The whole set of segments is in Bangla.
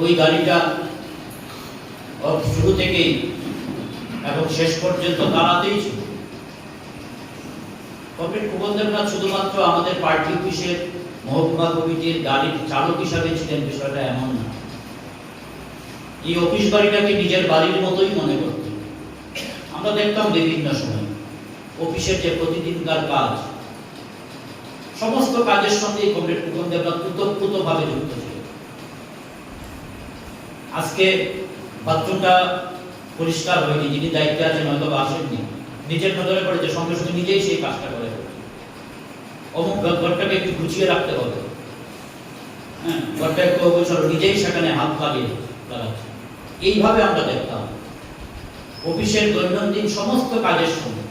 ওই গাড়িটা শুরু থেকেই এবং শেষ পর্যন্ত তারাতেই ছিল। কমরেড খোকন দেবনাথ শুধুমাত্র আমাদের পার্টি অফিসের মহকুমা কমিটির গাড়ির চালক হিসাবে ছিলেন, বিষয়টা এমন না। এই অফিস বাড়িটাকে নিজের বাড়ির মতোই মনে করতেন। আমরা দেখতাম বিভিন্ন সময় অফিসের যে প্রতিদিনকার কাজ, সমস্ত কাজের সঙ্গে কমরেড খোকন দেবনাথ ওতপ্রোতভাবে যুক্ত ছিল। আজকে বাথরুমটা পরিষ্কার হয়নি, যিনি দায়িত্বে আছেন হয়তো আসেননি, নিজের নজরে পড়েছে, সঙ্গে সঙ্গে নিজেই সেই কাজটা করে অমুক ঘরটাকে একটু গুছিয়ে রাখতে হবে, হ্যাঁ, ঘরটা একটু অবসর, নিজেই সেখানে হাত লাগিয়ে লাগাচ্ছে। এইভাবে আমরা দেখতাম অফিসের দৈনন্দিন সমস্ত কাজের সঙ্গে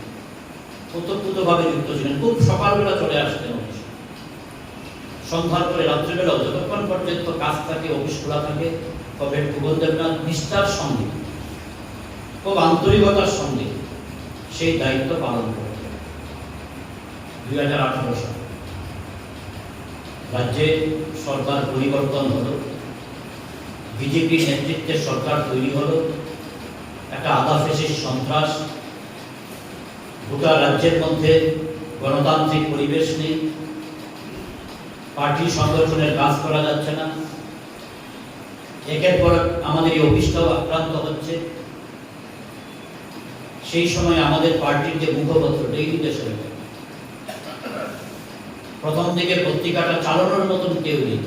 ওতপ্রোতভাবে যুক্ত ছিলেন। খুব সকালবেলা চলে আসতেন অফিসে, সন্ধ্যার পরে রাত্রিবেলাও যতক্ষণ পর্যন্ত কাজ থাকে, অফিস খোলা থাকে, কমরেড খোকন দেবনাথ নিষ্ঠার সঙ্গে, খুব আন্তরিকতার সঙ্গে সেই দায়িত্ব পালন করেছেন। 2018 সালে রাজ্যে সরকার পরিবর্তন হলো, বিজেপির নেতৃত্বে সরকার তৈরি হলো, একটা আদাফেসিস সন্ত্রাস, গোটা রাজ্যের মধ্যে গণতান্ত্রিক পরিবেশ নেই, পার্টি সংগঠনের কাজ করা যাচ্ছে না, একের পর আমাদের এই অফিসটাও আক্রান্ত হচ্ছে। সেই সময় আমাদের পার্টির যে মুখপত্র ডেইলি দেশের প্রথম দিকে পত্রিকাটা চালানোর মতন কেউ নেই।